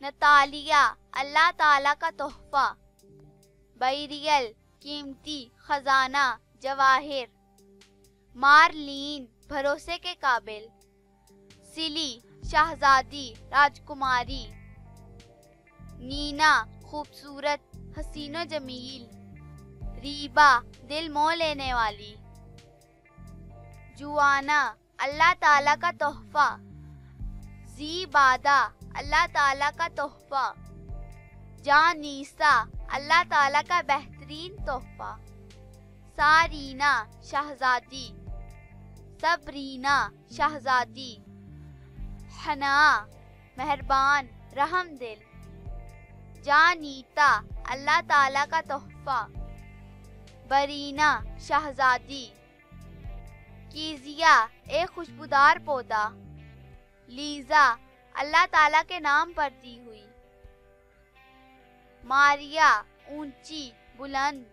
Natalia अल्लाह ताला का तोहफा। बैरियल कीमती खजाना जवाहिर। मारलीन भरोसे के काबिल। सिली शहजादी राजकुमारी। नीना खूबसूरत हसीनो जमील। रीबा दिल मोह लेने वाली। जुआना अल्लाह ताला का तोहफा। ज़ीबादा अल्लाह ताला का तोहफा। जानीसा अल्लाह ताला का बेहतरीन तोहफा। सारीना शहजादी। सबरीना शहजादी। हना मेहरबान रहम दिल। जानीता अल्लाह ताला का तोहफा। बरीना शहजादी। कीजिया एक खुशबूदार पौधा। लीजा अल्लाह ताला के नाम पर दी हुई। मारिया ऊंची बुलंद।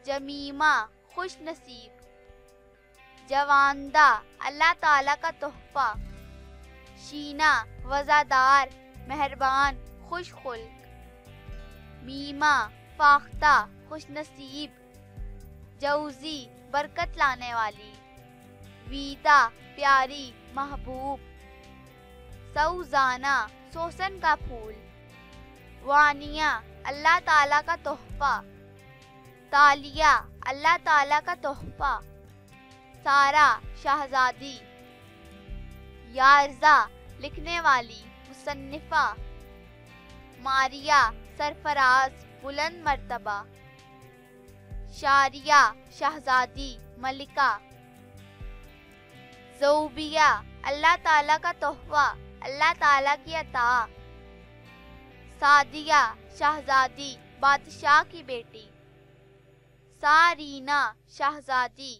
जमीमा खुश नसीब। जवांदा अल्लाह ताला का तोहफा। शीना वज़ादार मेहरबान खुश खुल्क। मीमा फाख्ता खुश नसीब। जौजी बरकत लाने वाली। वीदा प्यारी महबूब। सौजाना सोसन का फूल। वानिया अल्लाह ताला का तोहफा। तालिया अल्लाह ताला का तोहफा। सारा शहजादी। यारजा लिखने वाली मुसन्निफा। मारिया सरफराज बुलंद मर्तबा। शारिया शहजादी मलिका। ज़ौबिया अल्लाह ताला का तोहफा अल्लाह ताला की अता। सादिया शहजादी बादशाह की बेटी। सारीना शहजादी।